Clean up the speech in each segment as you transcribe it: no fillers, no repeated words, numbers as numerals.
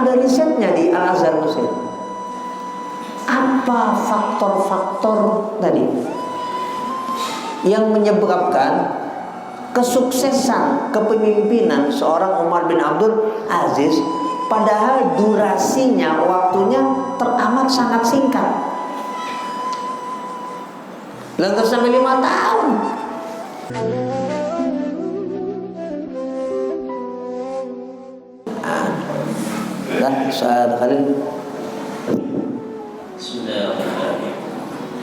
ada risetnya di Al-Azhar Mesir. Apa faktor-faktor tadi yang menyebabkan kesuksesan kepemimpinan seorang Umar bin Abdul Aziz, padahal durasinya, waktunya teramat sangat singkat, lantas sampai 5 tahun. Ustaz Khalil. Sudah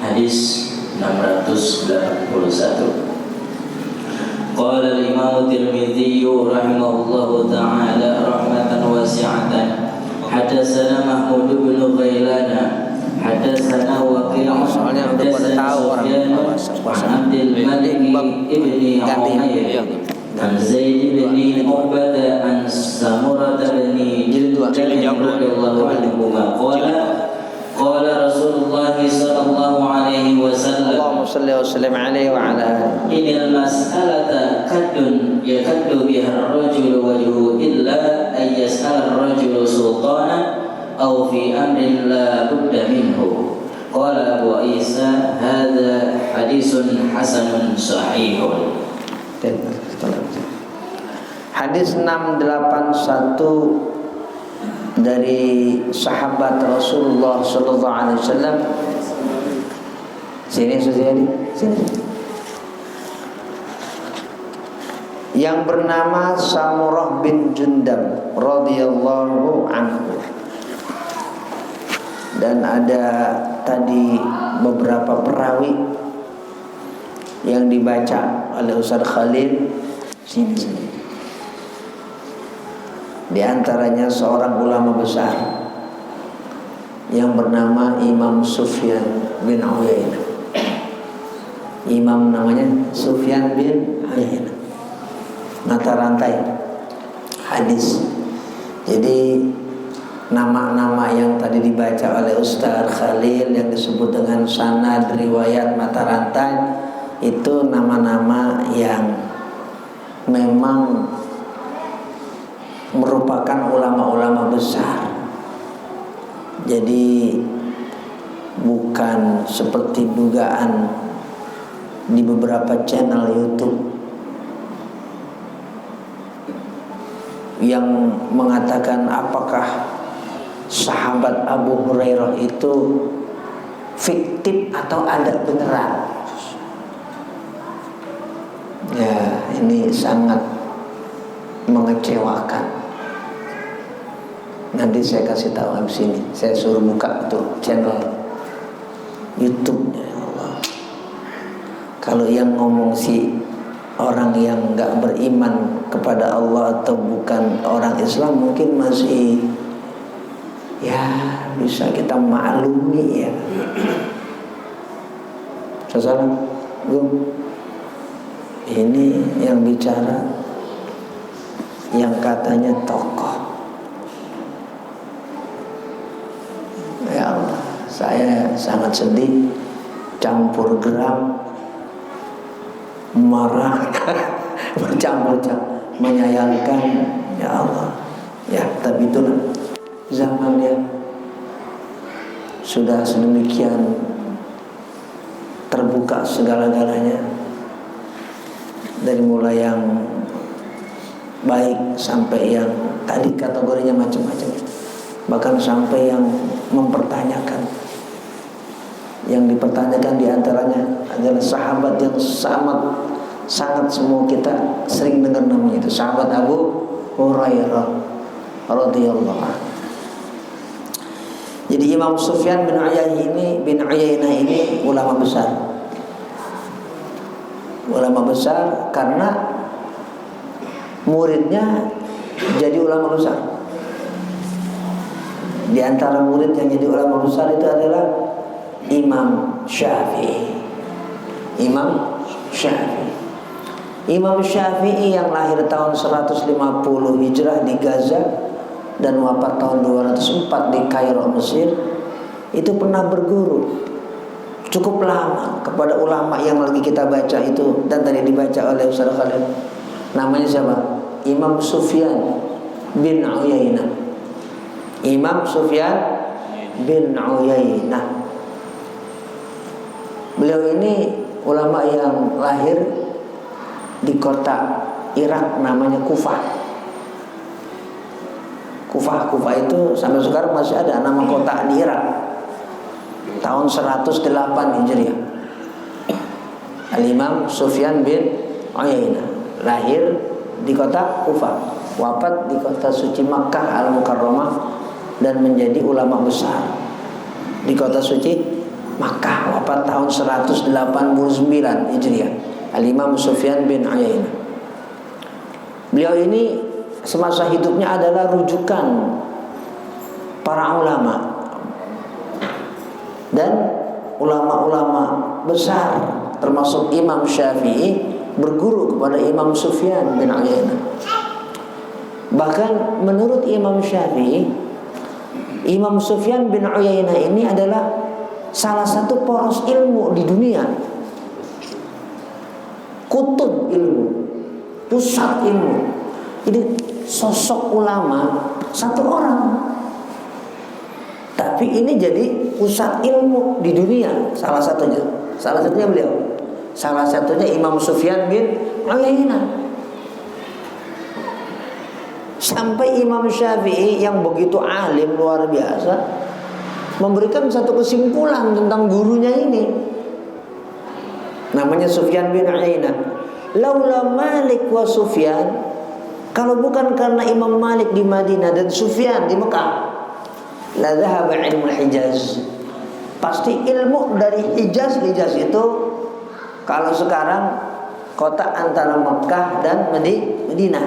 hadis 681. Qala al-Imam Tirmidzi rahimahullahu ta'ala rahmatan wasi'atan. Hadatsana Mahmud bin Ghailan, hadatsana Waqi' Soalnya udah pada tahu orang Abdul Malik ibni Umayyah an Zaid bin Ubadah an Samurah bin Jundub radhiyallahu anhu qala Rasulullah sallallahu alaihi wasallam Allahumma shalli wa sallim alaihi wa ala inil mas'alata kaddun yakaddu biha ar-rajulu wajhu illa an yas'ala ar-rajulu sultanan aw fi amrin la budda minhu. Qala Abu Isa hadza haditsun hasanun sahihun. Hadis 681 dari sahabat Rasulullah sallallahu alaihi wasallam. Sini Suzyadi, sini. Yang bernama Samurah bin Jundub radhiyallahu anhu. Dan ada tadi beberapa perawi yang dibaca oleh Ustaz Khalil. Sini. Di antaranya seorang ulama besar yang bernama Imam Sufyan bin Uyainah. Imam namanya Sufyan bin Uyainah. Mata rantai hadis. Jadi nama-nama yang tadi dibaca oleh Ustaz Khalil yang disebut dengan sanad riwayat mata rantai itu nama-nama yang memang merupakan ulama-ulama besar. Jadi bukan seperti dugaan di beberapa channel YouTube yang mengatakan apakah sahabat Abu Hurairah itu fiktif atau ada beneran. Ya, ini sangat mengecewakan. Nanti saya kasih tahu di sini. Saya suruh buka tuh channel YouTube-nya. Ya Allah. Kalau yang ngomong si orang yang nggak beriman kepada Allah atau bukan orang Islam mungkin masih ya bisa kita maklumi ya. Salam, ini yang bicara yang katanya tokoh. Ya Allah, saya sangat sedih, campur geram, marah, bercampur-campur, menyayangkan. Ya Allah, ya tapi itulah zamannya sudah sedemikian terbuka segala-galanya, dari mulai yang baik sampai yang tadi kategorinya macam-macam, bahkan sampai yang mempertanyakan. Yang dipertanyakan diantaranya adalah sahabat yang sangat semua kita sering dengar namanya, itu sahabat Abu Hurairah radhiyallahu anhu. Jadi Imam Sufyan bin Uyainah ini ulama besar. Ulama besar karena muridnya jadi ulama besar. Di antara murid yang jadi ulama besar itu adalah Imam Syafi'i. Imam Syafi'i. Imam Syafi'i yang lahir tahun 150 Hijrah di Gaza dan wafat tahun 204 di Kairo, Mesir, itu pernah berguru cukup lama kepada ulama yang lagi kita baca itu dan tadi dibaca oleh Ustaz Khalil. Namanya siapa? Imam Sufyan bin Uyainah. Imam Sufyan bin Uyainah. Beliau ini ulama yang lahir di kota Irak namanya Kufah. Kufah itu sampai sekarang masih ada nama kota di Irak. Tahun 108 Hijriah. Al-Imam Sufyan bin Uyainah lahir di kota Kufah, wafat di kota suci Makkah Al-Mukarramah dan menjadi ulama besar di kota suci Makkah, wafat tahun 189 Hijriah. Al-Imam Sufyan bin Uyainah. Beliau ini semasa hidupnya adalah rujukan para ulama dan ulama-ulama besar termasuk Imam Syafi'i berguru kepada Imam Sufyan bin Uyainah. Bahkan menurut Imam Syafi'i, Imam Sufyan bin Uyainah ini adalah salah satu poros ilmu di dunia, kutub ilmu, pusat ilmu. Jadi sosok ulama satu orang, tapi ini jadi pusat ilmu di dunia. Salah satunya beliau. Salah satunya Imam Sufyan bin Uyainah. Sampai Imam Syafi'i yang begitu alim luar biasa memberikan satu kesimpulan tentang gurunya ini. Namanya Sufyan bin Uyainah. Laula Malik wa Sufyan, kalau bukan karena Imam Malik di Madinah dan Sufyan di Mekah, la dhahaba ilmu Hijaz. Pasti ilmu dari Hijaz itu, kalau sekarang kota antara Mekah dan Madinah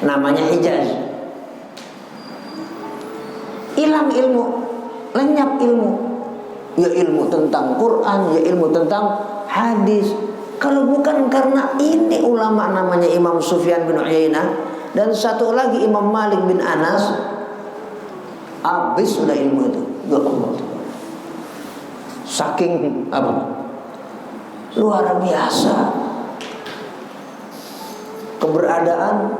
namanya Hijaz. Hilang ilmu, lenyap ilmu. Ya ilmu tentang Quran, ya ilmu tentang hadis. Kalau bukan karena ini ulama namanya Imam Sufyan bin Uyainah dan satu lagi Imam Malik bin Anas, habis sudah ilmu itu. Ya Allah. Saking apa? Luar biasa keberadaan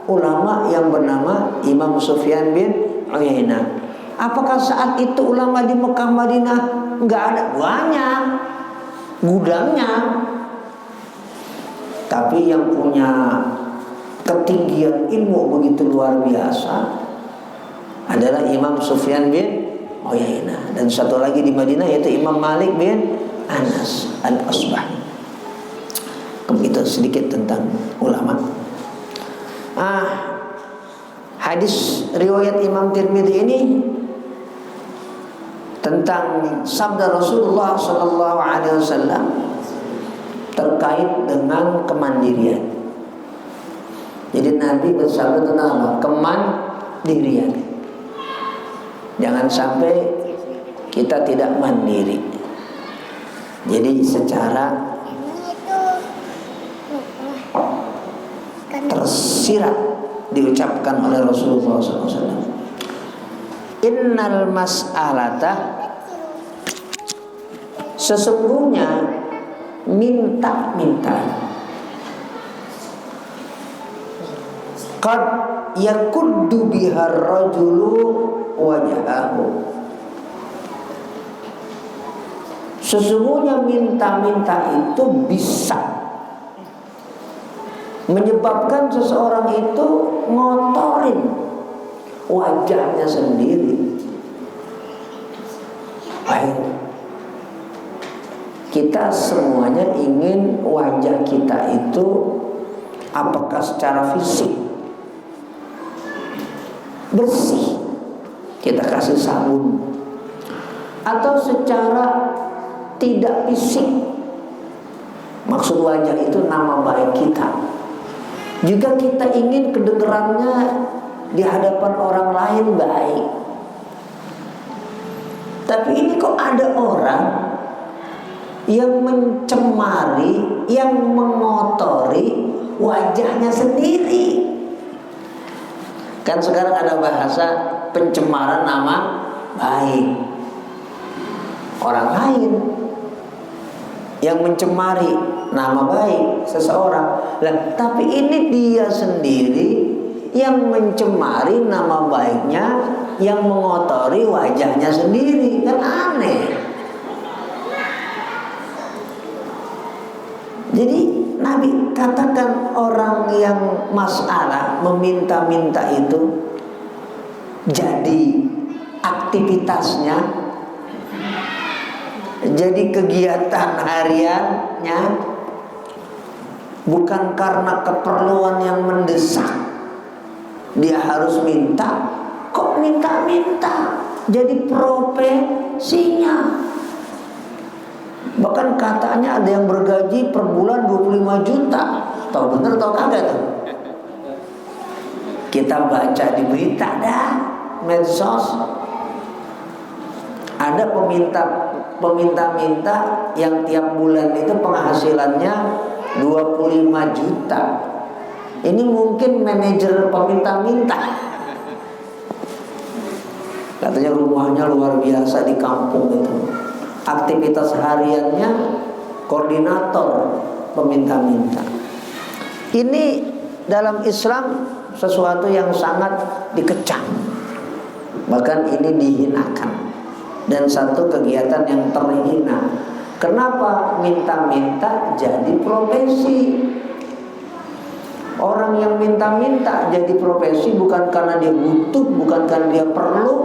ulama yang bernama Imam Sufyan bin Uyainah. Apakah saat itu ulama di Mekah Madinah enggak ada? Banyak gudangnya. Tapi yang punya ketinggian ilmu begitu luar biasa adalah Imam Sufyan bin Uyainah, dan satu lagi di Madinah yaitu Imam Malik bin Anas Al-Asbahi. Begitu sedikit tentang ulama. Hadis riwayat Imam Tirmidzi ini tentang sabda Rasulullah SAW terkait dengan kemandirian. Jadi Nabi bersabda tentang apa? Kemandirian. Jangan sampai kita tidak mandiri. Jadi secara tersirat diucapkan oleh Rasulullah SAW, innal mas'alata, sesungguhnya minta-minta, qad yakuddu bihar rajulu wajahahu, sesungguhnya minta-minta itu bisa menyebabkan seseorang itu ngotorin wajahnya sendiri. Baik, kita semuanya ingin wajah kita itu apakah secara fisik bersih, kita kasih sabun, atau secara tidak fisik. Maksud wajah itu nama baik kita. Juga kita ingin kedengarannya di hadapan orang lain baik. Tapi ini kok ada orang yang mencemari, yang mengotori wajahnya sendiri. Kan sekarang ada bahasa pencemaran nama baik orang lain, yang mencemari nama baik seseorang. Lah, tapi ini dia sendiri yang mencemari nama baiknya, yang mengotori wajahnya sendiri. Kan aneh. Jadi Nabi katakan orang yang masalah meminta-minta itu jadi aktivitasnya, jadi kegiatan hariannya, bukan karena keperluan yang mendesak dia harus minta, kok minta-minta jadi profesinya. Bahkan katanya ada yang bergaji per bulan 25 juta. Tahu bener tahu kagak tuh? Kita baca di berita dah, medsos. Ada peminta-minta yang tiap bulan itu penghasilannya 25 juta. Ini mungkin manajer peminta-minta. Katanya rumahnya luar biasa di kampung itu. Aktivitas hariannya koordinator peminta-minta. Ini dalam Islam sesuatu yang sangat dikecam, bahkan ini dihinakan, dan satu kegiatan yang terhina. Kenapa minta-minta jadi profesi? Orang yang minta-minta jadi profesi bukan karena dia butuh, bukan karena dia perlu,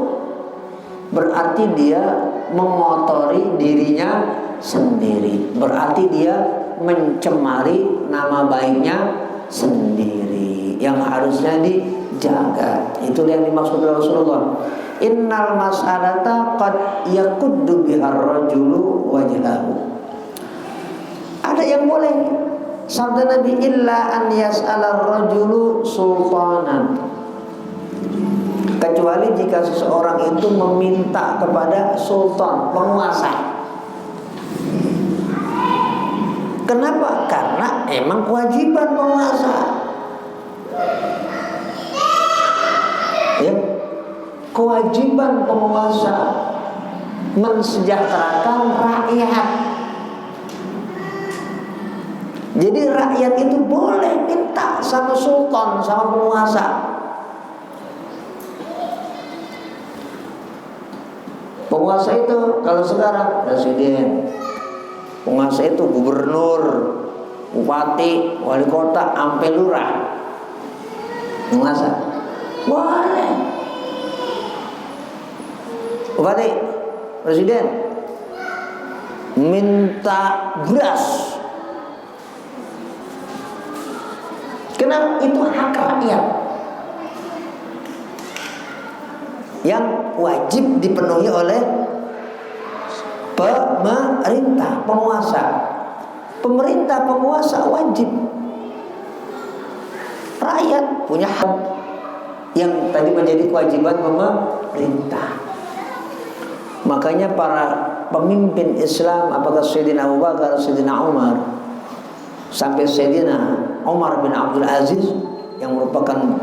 berarti dia mengotori dirinya sendiri, berarti dia mencemari nama baiknya sendiri yang harusnya dijaga. Itu yang dimaksud Rasulullah. Innal mas'alata qad yakuddu bihar rajulu wajhahu. Ada yang boleh, sabda Nabi, illa an yas'ala rajulu sultanan, kecuali jika seseorang itu meminta kepada sultan, penguasa. Kenapa? Karena emang kewajiban penguasa. Ya, kewajiban penguasa mensejahterakan rakyat. Jadi rakyat itu boleh minta sama sultan, sama penguasa. Penguasa itu kalau sekarang presiden, penguasa itu gubernur, bupati, wali kota, sampai lurah. Penguasa boleh. Bupati, presiden minta beras. Kenapa? Itu hak rakyat yang wajib dipenuhi oleh pemerintah, penguasa. Pemerintah, penguasa wajib. Rakyat punya hak yang tadi menjadi kewajiban pemerintah. Makanya para pemimpin Islam, apakah Sayyidina Abu Bakar, Sayyidina Umar, sampai Sayyidina Umar bin Abdul Aziz yang merupakan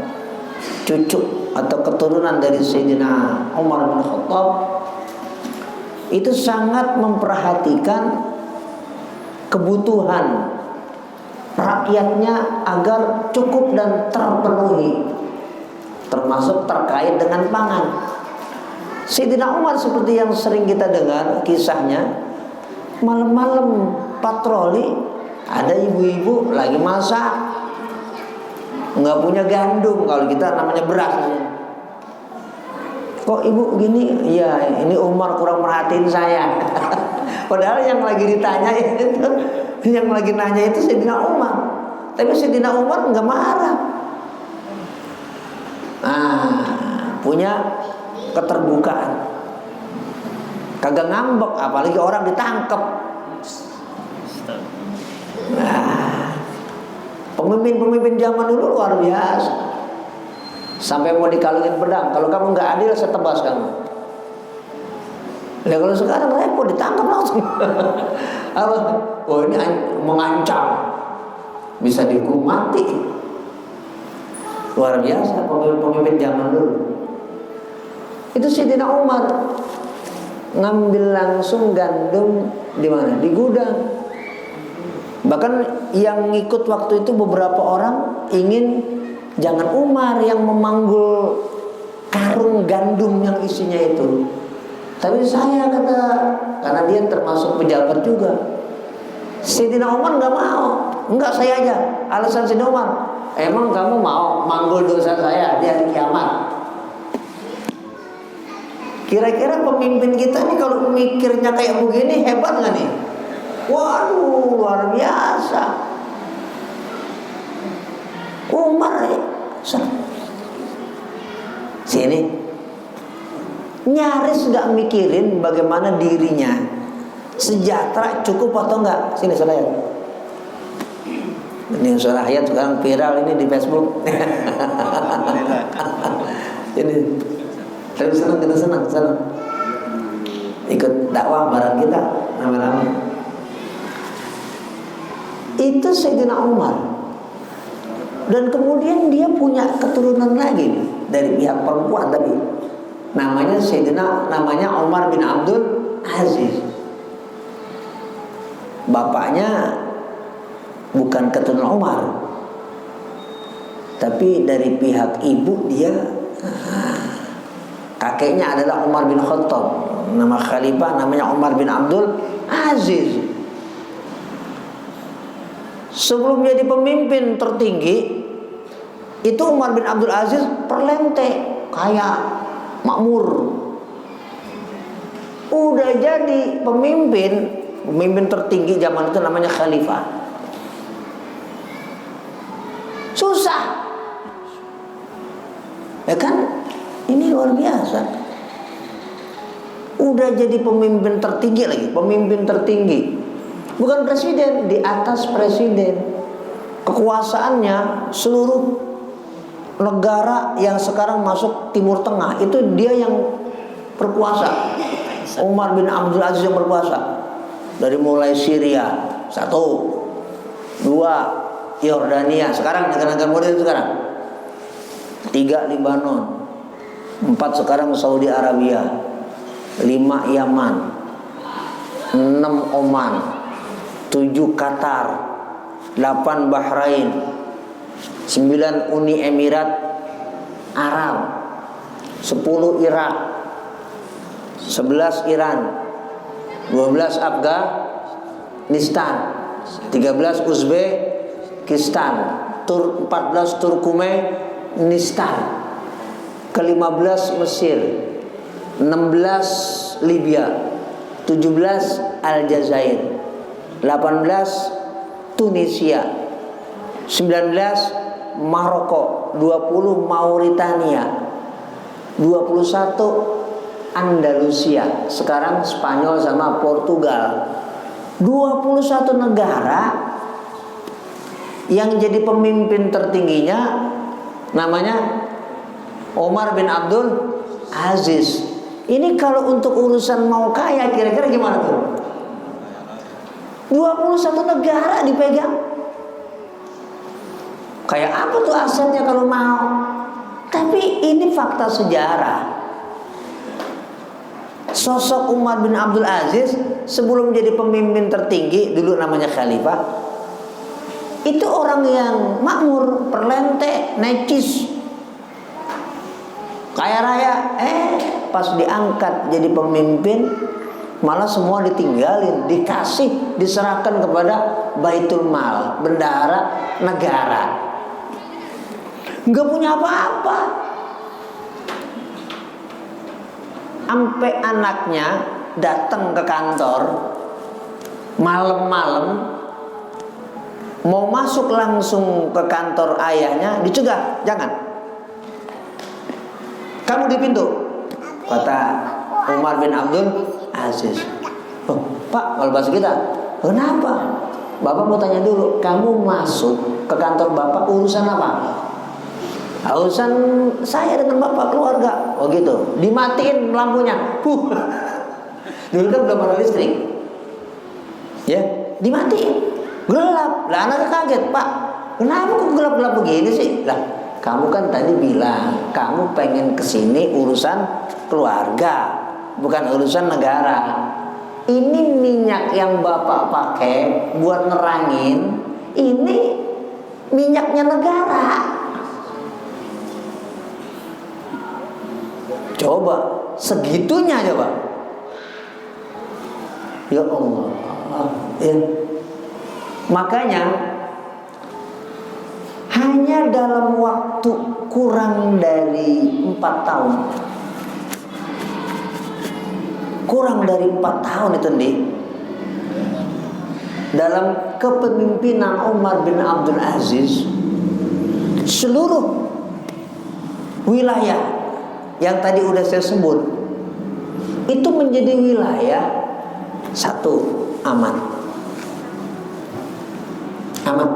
cucu atau keturunan dari Sayyidina Umar bin Khattab, itu sangat memperhatikan kebutuhan rakyatnya agar cukup dan terpenuhi, termasuk terkait dengan pangan. Sayyidina Umar seperti yang sering kita dengar kisahnya, malam-malam patroli, ada ibu-ibu lagi masak, nggak punya gandum, kalau kita namanya beras. Kok ibu gini? Ya ini Umar kurang merhatiin saya. Padahal yang lagi ditanya itu, yang lagi nanya itu Sayyidina Umar. Tapi Sayyidina Umar nggak marah. Punya keterbukaan, kagak ngambek, apalagi orang ditangkap. Pemimpin-pemimpin zaman dulu luar biasa, sampai mau dikalungin pedang, kalau kamu nggak adil saya tebas kamu. Ya kalau sekarang repot, ditangkap langsung. Oh ini mengancam, bisa dihukum mati. Luar biasa pemimpin zaman dulu. Itu Sayyidina Umar ngambil langsung gandum di mana? Di gudang. Bahkan yang ngikut waktu itu beberapa orang ingin Jangan Umar yang memanggul karung gandum yang isinya itu. Tapi saya kata, karena dia termasuk pejabat juga. Sayyidina Umar nggak mau. Enggak, saya aja. Alasan Sayyidina Umar, emang kamu mau manggul dosa saya di hari kiamat? Kira-kira pemimpin kita nih kalau mikirnya kayak begini hebat nggak nih? Waduh, luar biasa. Umar sini nyaris nggak mikirin bagaimana dirinya sejahtera, cukup atau enggak. Sini saya lihat. Ini suara ayat sekarang viral ini di Facebook. Ini tapi senang, kita senang ikut dakwah bareng kita rame-rame. Itu Sayyidina Umar. Dan kemudian dia punya keturunan lagi nih, dari pihak perempuan tadi. Namanya Umar bin Abdul Aziz. Bapaknya bukan keturunan Umar, tapi dari pihak ibu dia kakeknya adalah Umar bin Khattab. Nama khalifah namanya Umar bin Abdul Aziz. Sebelum jadi pemimpin tertinggi, itu Umar bin Abdul Aziz perlente, kaya, makmur. Udah jadi pemimpin tertinggi zaman itu namanya khalifah. Susah. Ya kan? Ini luar biasa. Udah jadi pemimpin tertinggi lagi, pemimpin tertinggi. Bukan presiden, di atas presiden. Kekuasaannya seluruh negara yang sekarang masuk Timur Tengah itu dia yang berkuasa. Umar bin Abdul Aziz yang berkuasa. Dari mulai Syria, 1, 2 Yordania, sekarang negara-negara modern sekarang. 3 Libanon. 4 sekarang Saudi Arabia, 5 Yaman, 6 Oman, 7 Qatar, 8 Bahrain, 9 Uni Emirat Arab, 10 Irak, 11 Iran, 12 Afghanistan, 13 Uzbekistan, 14 Turkmenistan, ke-15 Mesir, 16 Libya, 17 Aljazair, 18 Tunisia, 19 Maroko, 20 Mauritania, 21 Andalusia, sekarang Spanyol sama Portugal. 21 negara yang jadi pemimpin tertingginya namanya Umar bin Abdul Aziz. Ini kalau untuk urusan mau kaya kira-kira gimana tuh? 21 negara dipegang. Kayak apa tuh asetnya kalau mau? Tapi ini fakta sejarah. Sosok Umar bin Abdul Aziz sebelum jadi pemimpin tertinggi, dulu namanya khalifah, itu orang yang makmur, perlente, necis, kaya raya. Pas diangkat jadi pemimpin malah semua ditinggalin, dikasih, diserahkan kepada Baitul Mal, bendahara negara. Nggak punya apa-apa. Sampai anaknya datang ke kantor malam-malam, mau masuk langsung ke kantor ayahnya, dicegah, jangan. Kamu di pintu, kata Umar bin Abdul Aziz. Oh, Pak, kalau bahasa kita, kenapa? Bapak mau tanya dulu, kamu masuk ke kantor Bapak urusan apa? Urusan saya dengan Bapak, keluarga. Oh gitu, dimatiin lampunya. Dulu kan belum ada listrik, ya, dimatiin, gelap. Lah anaknya kaget, Pak, kenapa kok gelap-gelap begini sih? Lah, kamu kan tadi bilang kamu pengen kesini urusan keluarga, bukan urusan negara. Ini minyak yang Bapak pakai buat nerangin, ini minyaknya negara. Coba segitunya coba. Ya Allah. Ya. Makanya hanya dalam waktu kurang dari 4 tahun. Kurang dari 4 tahun itu nih. Dalam kepemimpinan Umar bin Abdul Aziz, seluruh wilayah yang tadi udah saya sebut itu menjadi wilayah satu, aman. Aman.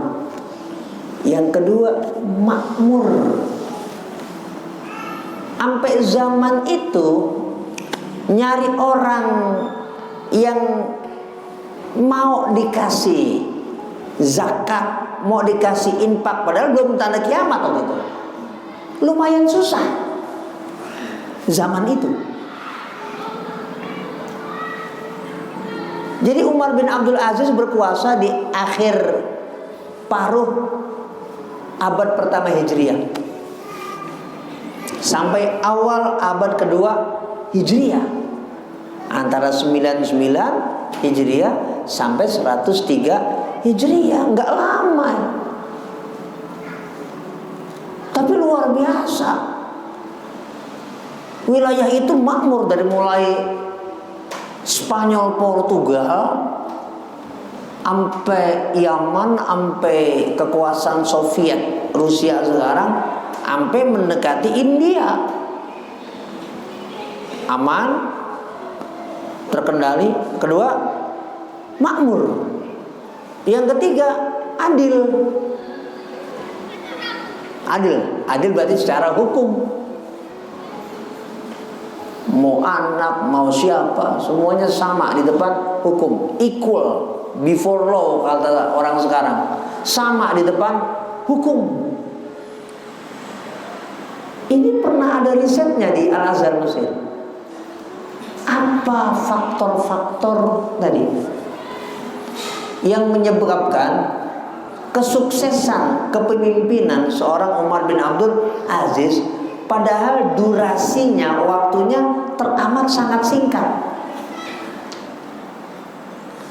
Yang kedua, makmur. Sampai zaman itu nyari orang yang mau dikasih zakat, mau dikasih infak, padahal belum tanda kiamat waktu itu, lumayan susah zaman itu. Jadi Umar bin Abdul Aziz berkuasa di akhir paruh abad pertama Hijriah sampai awal abad kedua Hijriah, antara 99 Hijriah sampai 103 Hijriah, nggak lama. Tapi luar biasa. Wilayah itu makmur dari mulai Spanyol, Portugal, sampai Yaman, sampai kekuasaan Soviet, Rusia sekarang, sampai mendekati India. Aman, terkendali. Kedua, makmur. Yang ketiga, adil. Adil berarti secara hukum. Mau anak, mau siapa, semuanya sama di depan hukum. Equal before law, kata orang sekarang. Sama di depan hukum. Ini pernah ada risetnya di Al-Azhar Mesir. Apa faktor-faktor tadi yang menyebabkan kesuksesan kepemimpinan seorang Umar bin Abdul Aziz, padahal durasinya, waktunya teramat sangat singkat,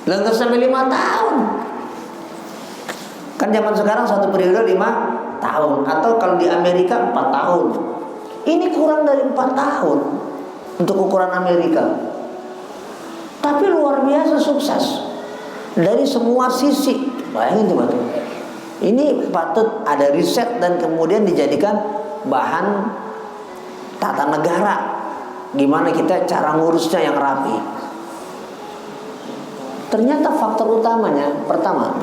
nggak sampai 5 tahun. Kan zaman sekarang satu periode 5 tahun, atau kalau di Amerika 4 tahun. Ini kurang dari 4 tahun untuk ukuran Amerika. Tapi luar biasa sukses dari semua sisi. Bayangin coba tuh. Ini patut ada riset dan kemudian dijadikan bahan tata negara. Gimana kita cara ngurusnya yang rapi. Ternyata faktor utamanya pertama,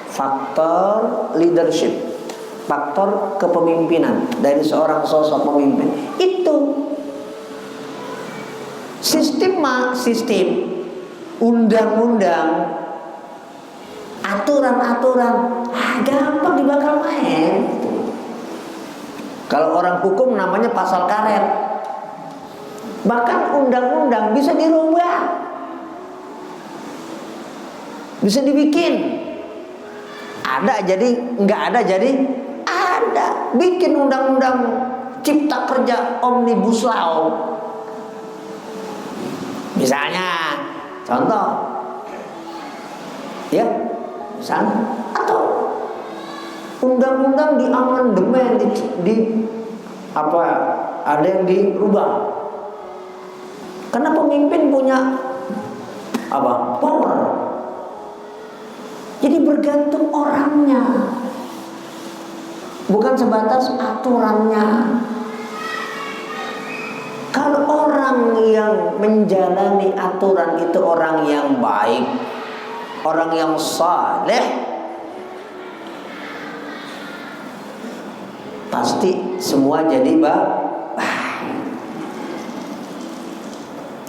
faktor leadership, faktor kepemimpinan dari seorang sosok pemimpin. Itu sistem undang-undang, aturan-aturan, gampang dibakar main. Kalau orang hukum namanya pasal karet. Bahkan undang-undang bisa dirubah, bisa dibikin. Ada jadi nggak ada jadi ada. Bikin undang-undang cipta kerja omnibus law. Misalnya, contoh, ya, misalnya, atau undang-undang diamandemen, ada yang dirubah. Karena pemimpin punya power. Jadi bergantung orangnya, bukan sebatas aturannya. Kalau orang yang menjalani aturan itu orang yang baik, orang yang saleh, pasti semua jadi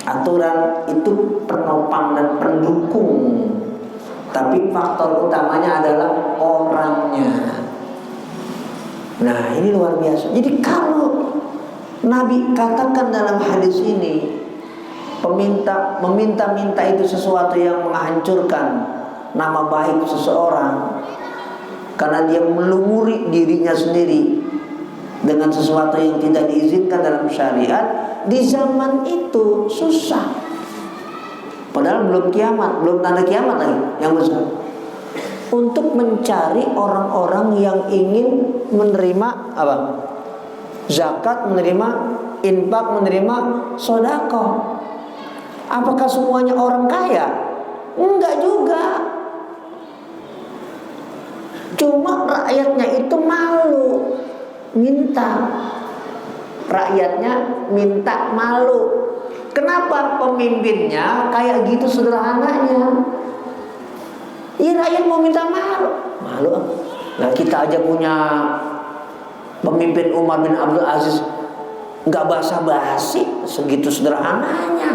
aturan itu penopang dan pendukung, tapi faktor utamanya adalah orangnya. Nah, ini luar biasa. Jadi kalau Nabi katakan dalam hadis ini, meminta-minta itu sesuatu yang menghancurkan nama baik seseorang, karena dia melumuri dirinya sendiri, dengan sesuatu yang tidak diizinkan dalam syariat di zaman itu susah. Padahal belum kiamat, belum tanda kiamat lagi yang besar. Untuk mencari orang-orang yang ingin menerima apa? Zakat, menerima infak, menerima sedekah. Apakah semuanya orang kaya? Enggak juga. Cuma rakyatnya itu malu minta. Rakyatnya minta malu. Kenapa pemimpinnya kayak gitu sederhananya? Ya rakyat mau minta malu. Malu. Nah kita aja punya pemimpin Umar bin Abdul Aziz, nggak basa-basi, segitu sederhananya.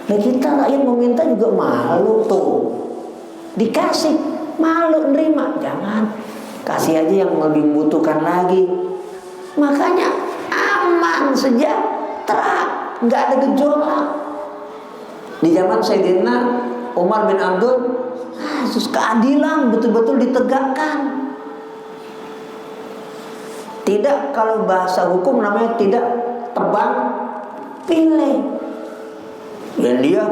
Nah kita rakyat mau minta juga malu tuh. Dikasih malu nerima, jangan. Kasih aja yang lebih membutuhkan lagi. Makanya aman, sejahtera, nggak ada gejolak. Di zaman Sayyidina Umar bin Abdul Aziz, keadilan betul-betul ditegakkan. Tidak, kalau bahasa hukum namanya tidak tebang pilih. Dan dia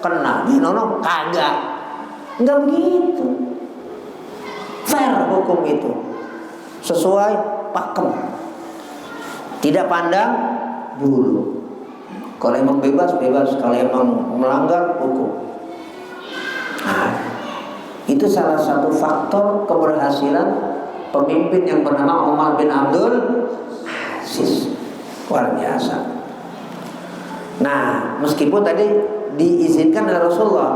kena, dia nolong kagak. Enggak begitu. Fair hukum itu. Sesuai pakem. Tidak pandang bulu. Kalau emang bebas, bebas. Kalau emang melanggar, hukum. Nah, itu salah satu faktor keberhasilan pemimpin yang bernama Umar bin Abdul Aziz. Luar biasa. Nah, meskipun tadi diizinkan oleh Rasulullah,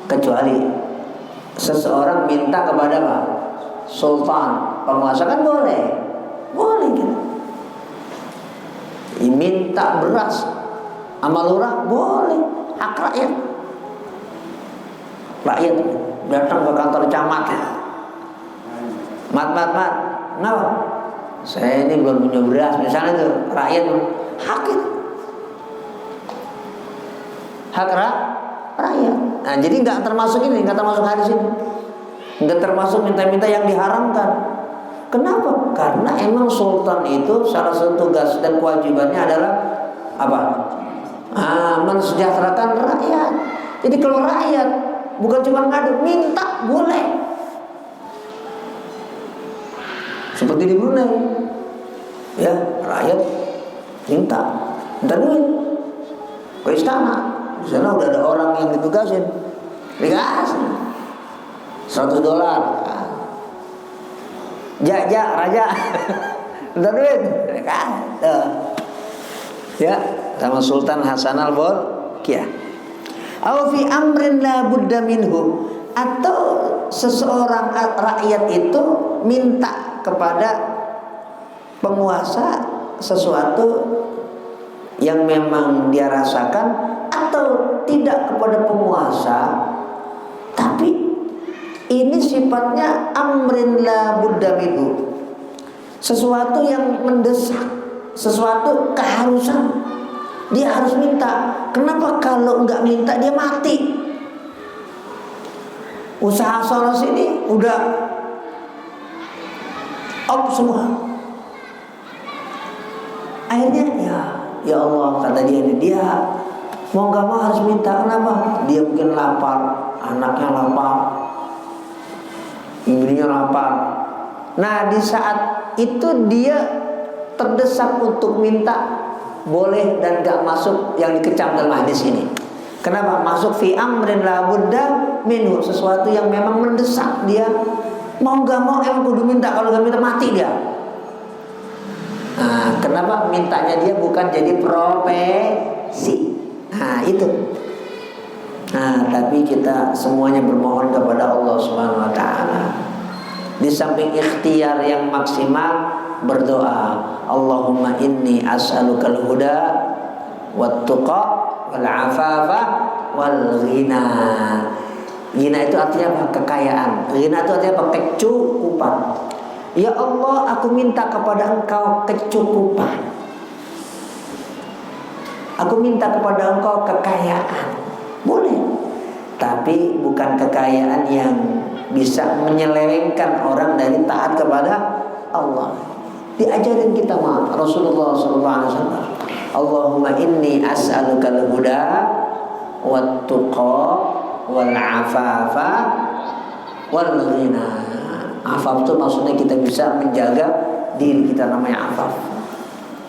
kecuali seseorang minta kepada apa? Sultan, penguasa, kan boleh. Boleh gitu. Minta beras sama lurah boleh, hak rakyat. Rakyat datang ke kantor camat. Mat, kenapa? Saya ini belum punya beras, misalnya tuh rakyat hak itu. Hak rakyat. Nah, jadi nggak termasuk ini, nggak termasuk hadis ini, nggak termasuk minta-minta yang diharamkan. Kenapa? Karena emang sultan itu salah satu tugas dan kewajibannya adalah apa? Mensejahterakan rakyat. Jadi kalau rakyat bukan cuma ngadu, minta boleh. Seperti di Brunei, ya rakyat minta duit ke istana. Di sana udah ada orang yang ditugasin, dikasih $100. Raja, minta duit, dikasih. Ya, sama Sultan Hasan al-Bolkiah. Aw fi amrin la budda minhu, atau seseorang rakyat itu minta kepada penguasa sesuatu yang memang dia rasakan, atau tidak kepada penguasa, tapi ini sifatnya amrin la budda minhu, sesuatu yang mendesak, sesuatu keharusan, dia harus minta. Kenapa? Kalau nggak minta dia mati. Usaha sono sini udah op semua. Akhirnya ya Allah, kata dia mau nggak mau harus minta. Kenapa? Dia mungkin lapar, anaknya lapar, ibunya lapar. Nah di saat itu dia terdesak untuk minta, boleh dan gak masuk yang dikecam dalam hadis ini. Kenapa? Masuk fi amrin la budda minhu, sesuatu yang memang mendesak dia. Mau gak mau emang kudu minta, kalau gak minta mati dia. Nah, kenapa mintanya dia bukan jadi profesi? Nah itu. Nah tapi kita semuanya bermohon kepada Allah Subhanahu Wa Taala. Di samping ikhtiar yang maksimal, berdoa, Allahumma inni as'alukal huda wat tuqa wal afafa wal ghina. Ghina itu artinya apa? Kekayaan. Ghina itu artinya apa? Kecukupan. Ya Allah, aku minta kepada Engkau kecukupan. Aku minta kepada Engkau kekayaan. Boleh, tapi bukan kekayaan yang bisa menyelewengkan orang dari taat kepada Allah. Diajarin kita sama Rasulullah SAW. Allahumma inni as'alukal huda wat tuqa wal afafa wal ghina. Afaf itu maksudnya kita bisa menjaga diri kita, namanya afaf.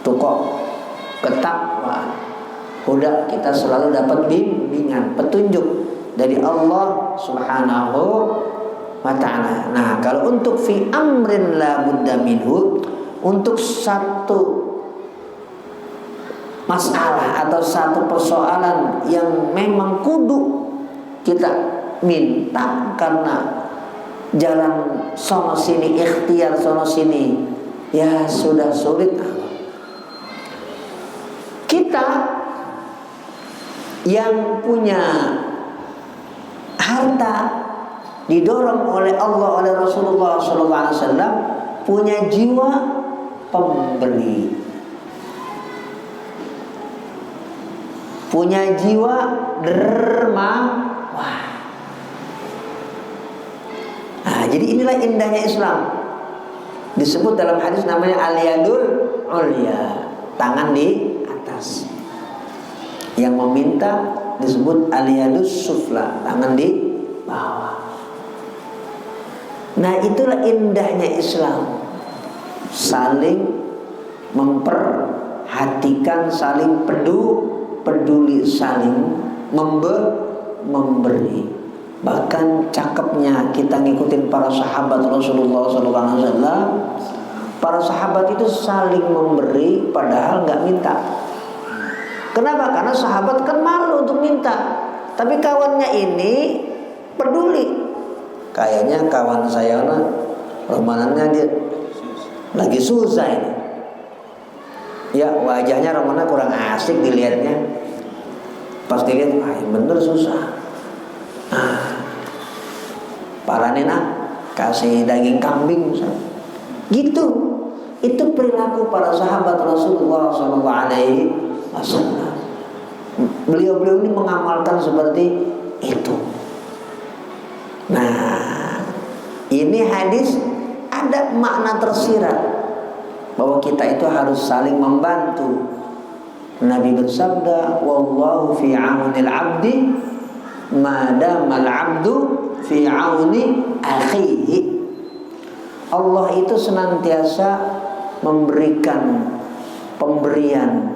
Tuqa, ketakwaan. Huda, kita selalu dapat bimbingan, petunjuk dari Allah Subhanahu wa ta'ala. Nah, kalau untuk fi amrin la budda minhu, untuk satu masalah atau satu persoalan yang memang kudu kita minta karena jalan sono sini, ikhtiar sono sini ya sudah sulit, kita yang punya harta didorong oleh Allah, oleh Rasulullah SAW, punya jiwa pemberi, punya jiwa dermawan. Nah, jadi inilah indahnya Islam. Disebut dalam hadis namanya al-yadul ulya, tangan di atas. Yang meminta disebut al-yadus sufla, tangan di bawah. Nah, itulah indahnya Islam. Saling memperhatikan, saling peduli, saling memberi. Bahkan cakepnya kita ngikutin para sahabat Rasulullah SAW. Para sahabat itu saling memberi padahal nggak minta. Kenapa? Karena sahabat kan malu untuk minta. Tapi kawannya ini peduli. Kayaknya kawan saya romanannya dia lagi susah ini. Ya, wajahnya Romana kurang asik dilihatnya. Pas dilihat, bener susah. Paranena kasih daging kambing gitu. Itu perilaku para sahabat Rasulullah SAW. Beliau-beliau ini mengamalkan seperti itu. Nah, ini hadis ada makna tersirat bahwa kita itu harus saling membantu. Nabi bersabda, wallahu fi aunil abdi madamal abdu fi auni akhihi. Allah itu senantiasa memberikan pemberian,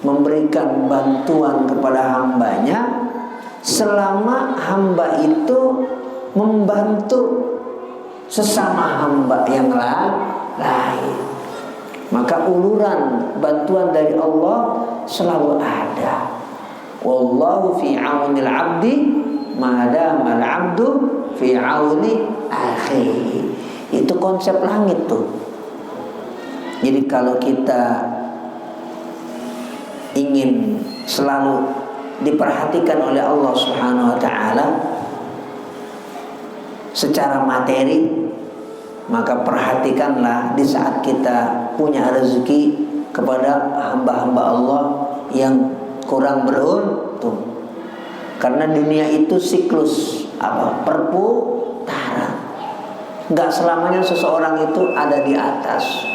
memberikan bantuan kepada hambanya selama hamba itu membantu sesama hamba yang lain. Maka uluran bantuan dari Allah selalu ada. Wallahu fi aunil abdi madamal abdu fi auni akhihi. Itu konsep langit tuh. Jadi kalau kita ingin selalu diperhatikan oleh Allah Subhanahu wa ta'ala secara materi, maka perhatikanlah di saat kita punya rezeki kepada hamba-hamba Allah yang kurang beruntung. Karena dunia itu siklus perputaran. Gak selamanya seseorang itu ada di atas.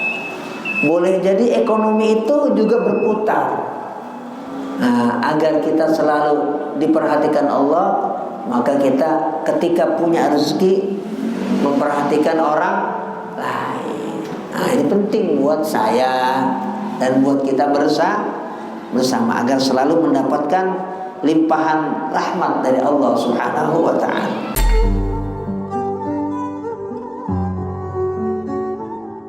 Boleh jadi ekonomi itu juga berputar. Nah, agar kita selalu diperhatikan Allah, maka kita ketika punya rezeki memperhatikan orang lain. Nah, ini penting buat saya dan buat kita bersama agar selalu mendapatkan limpahan rahmat dari Allah Subhanahu wa ta'ala.